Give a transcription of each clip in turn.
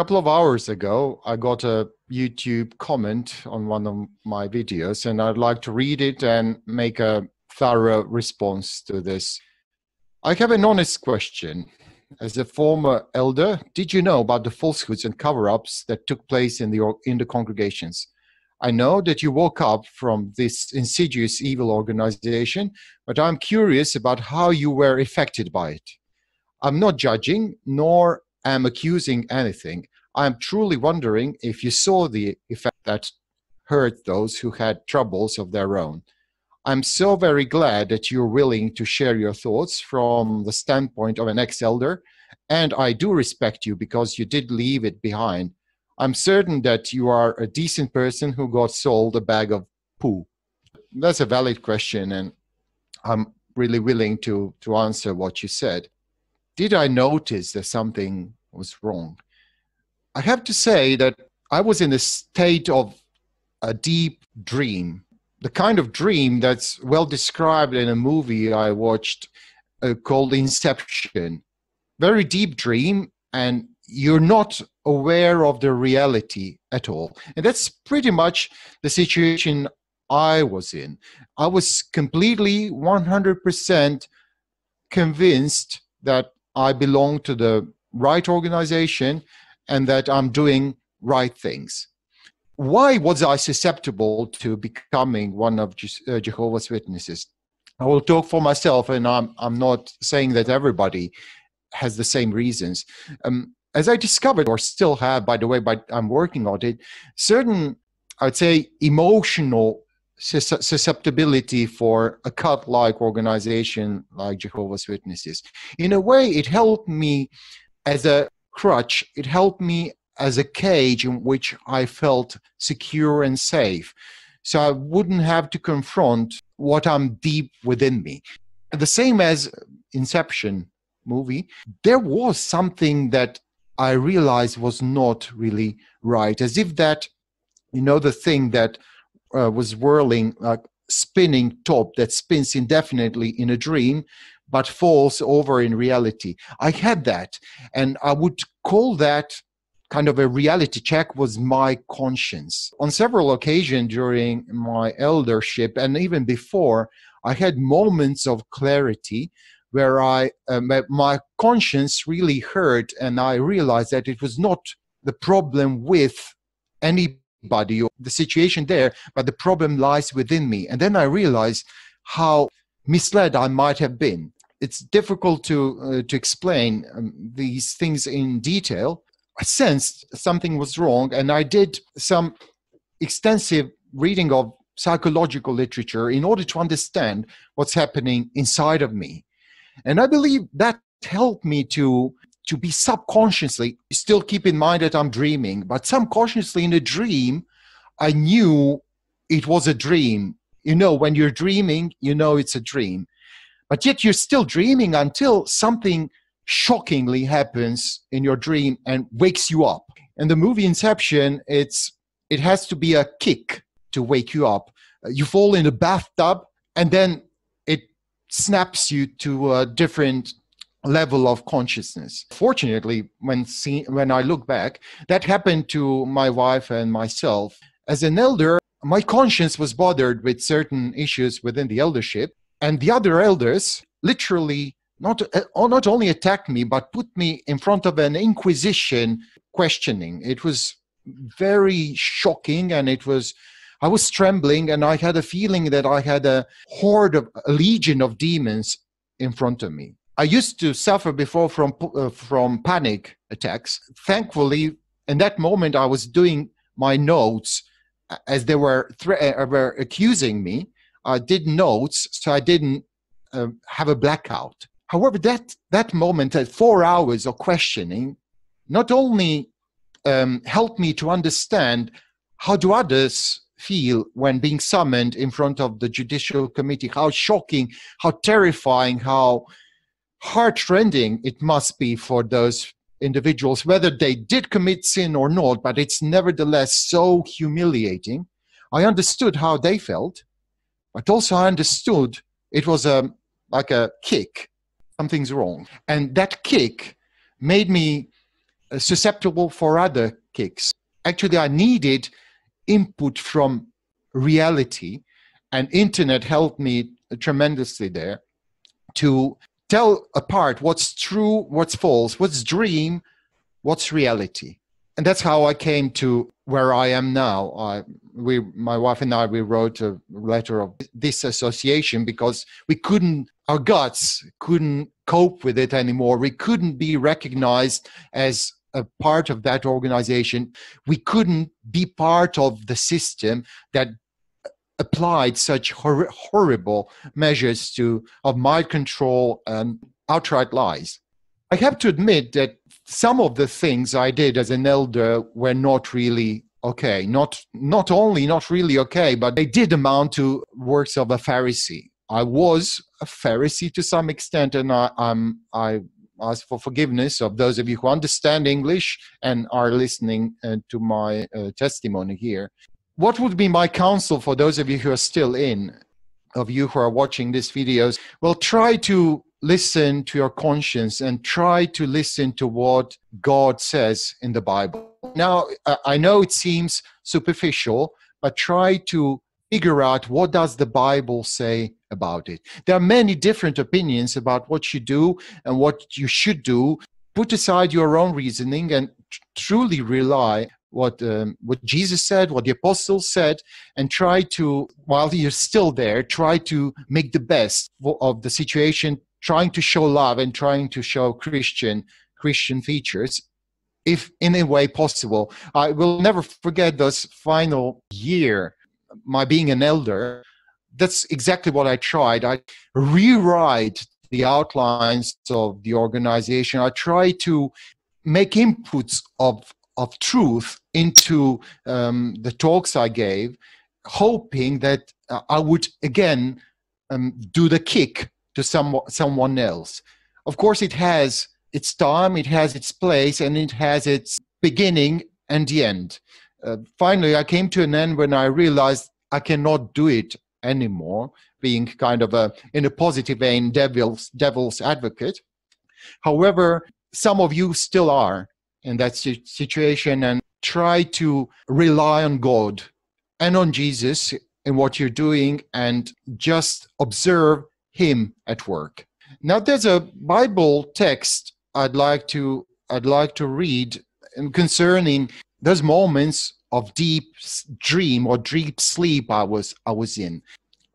couple of hours ago, I got a YouTube comment on one of my videos, and I'd like to read it and make a thorough response to this. I have an honest question. As a former elder, did you know about the falsehoods and cover-ups that took place in the congregations? I know that you woke up from this insidious evil organization, but I'm curious about how you were affected by it. I'm not judging, nor am accusing anything. I'm truly wondering if you saw the effect that hurt those who had troubles of their own. I'm so very glad that you're willing to share your thoughts from the standpoint of an ex-elder, and I do respect you because you did leave it behind. I'm certain that you are a decent person who got sold a bag of poo. That's a valid question, and I'm really willing to answer what you said. Did I notice that something was wrong? I have to say that I was in a state of a deep dream, the kind of dream that's well described in a movie I watched called Inception. Very deep dream, and you're not aware of the reality at all. And that's pretty much the situation I was in. I was completely 100% convinced that I belong to the right organization and that I'm doing right things. Why was I susceptible to becoming one of Jehovah's Witnesses? I will talk for myself, and I'm not saying that everybody has the same reasons. As I discovered, or still have, by the way, but I'm working on it, certain, I'd say, emotional susceptibility for a cult-like organization like Jehovah's Witnesses. In a way, it helped me as a crutch. It helped me as a cage in which I felt secure and safe. So I wouldn't have to confront what I'm deep within me. The same as Inception movie, there was something that I realized was not really right, as if that, the thing that was whirling, like spinning top that spins indefinitely in a dream, but falls over in reality. I had that, and I would call that kind of a reality check was my conscience. On several occasions during my eldership, and even before, I had moments of clarity where my conscience really hurt, and I realized that it was not the problem with anybody or the situation there, but the problem lies within me. And then I realized how misled I might have been. It's difficult to explain these things in detail. I sensed something was wrong, and I did some extensive reading of psychological literature in order to understand what's happening inside of me. And I believe that helped me to be subconsciously, still keep in mind that I'm dreaming, but subconsciously in a dream, I knew it was a dream. When you're dreaming, it's a dream. But yet you're still dreaming until something shockingly happens in your dream and wakes you up. In the movie Inception, it has to be a kick to wake you up. You fall in a bathtub, and then it snaps you to a different level of consciousness. Fortunately, when I look back, that happened to my wife and myself. As an elder, my conscience was bothered with certain issues within the eldership, and the other elders literally not only attacked me, but put me in front of an inquisition questioning. It was very shocking, and I was trembling, and I had a feeling that I had a legion of demons in front of me. I used to suffer before from panic attacks. Thankfully, in that moment, I was doing my notes as they were accusing me. I did notes, so I didn't have a blackout. However, that moment, at 4 hours of questioning, not only helped me to understand how do others feel when being summoned in front of the judicial committee, how shocking, how terrifying, how heart-rending it must be for those individuals, whether they did commit sin or not, but it's nevertheless so humiliating. I understood how they felt, but also I understood it was like a kick. Something's wrong. And that kick made me susceptible for other kicks. Actually, I needed input from reality, and internet helped me tremendously there to tell apart what's true, what's false, what's dream, what's reality. And that's how I came to where I am now. My wife and I, we wrote a letter of disassociation because our guts couldn't cope with it anymore. We couldn't be recognized as a part of that organization. We couldn't be part of the system that applied such horrible measures of mind control and outright lies. I have to admit that some of the things I did as an elder were not really okay. Not only not really okay, but they did amount to works of a Pharisee. I was a Pharisee to some extent, and I ask for forgiveness of those of you who understand English and are listening to my testimony here. What would be my counsel for those of you who are still of you who are watching these videos? Well, try to listen to your conscience and try to listen to what God says in the Bible. Now, I know it seems superficial, but try to figure out what does the Bible say about it. There are many different opinions about what you do and what you should do. Put aside your own reasoning and truly rely what Jesus said, what the apostles said, and try to, while you're still there, try to make the best of the situation, trying to show love and trying to show Christian features, if in a way possible. I will never forget those final year, my being an elder. That's exactly what I tried. I rewrite the outlines of the organization. I try to make inputs of truth into the talks I gave, hoping that I would again do the kick to someone else. Of course, it has its time, it has its place, and it has its beginning and the end. Finally, I came to an end when I realized I cannot do it anymore, being kind of in a positive vein, devil's advocate. However, some of you still are in that situation, and try to rely on God and on Jesus in what you're doing and just observe Him at work. Now, there's a Bible text I'd like to read concerning those moments of deep dream or deep sleep I was in.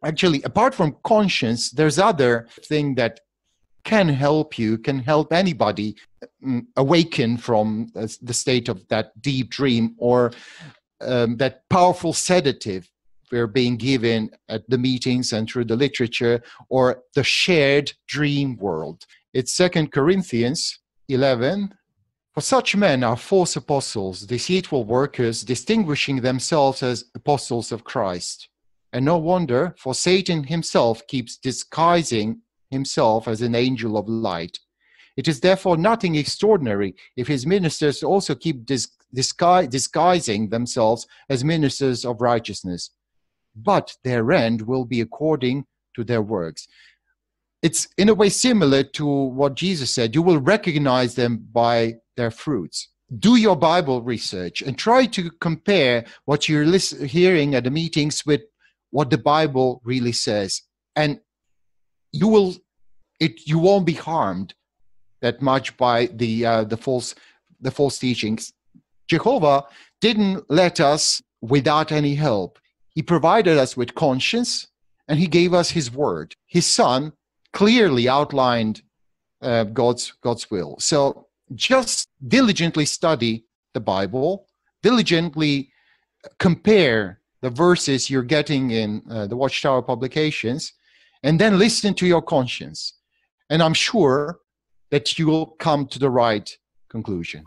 Actually, apart from conscience, there's other thing that can help anybody awaken from the state of that deep dream, or that powerful sedative we're being given at the meetings and through the literature, or the shared dream world. It's 2 Corinthians 11. For such men are false apostles, deceitful workers, distinguishing themselves as apostles of Christ. And no wonder, for Satan himself keeps disguising himself as an angel of light. It is therefore nothing extraordinary if his ministers also keep disguising themselves as ministers of righteousness. But their end will be according to their works. It's in a way similar to what Jesus said. You will recognize them by their fruits. Do your Bible research and try to compare what you're hearing at the meetings with what the Bible really says. And you won't be harmed that much by the false teachings. Jehovah didn't let us without any help. He provided us with conscience, and he gave us his word. His son clearly outlined God's will. So just diligently study the Bible, diligently compare the verses you're getting in the Watchtower publications, and then listen to your conscience. And I'm sure that you will come to the right conclusion.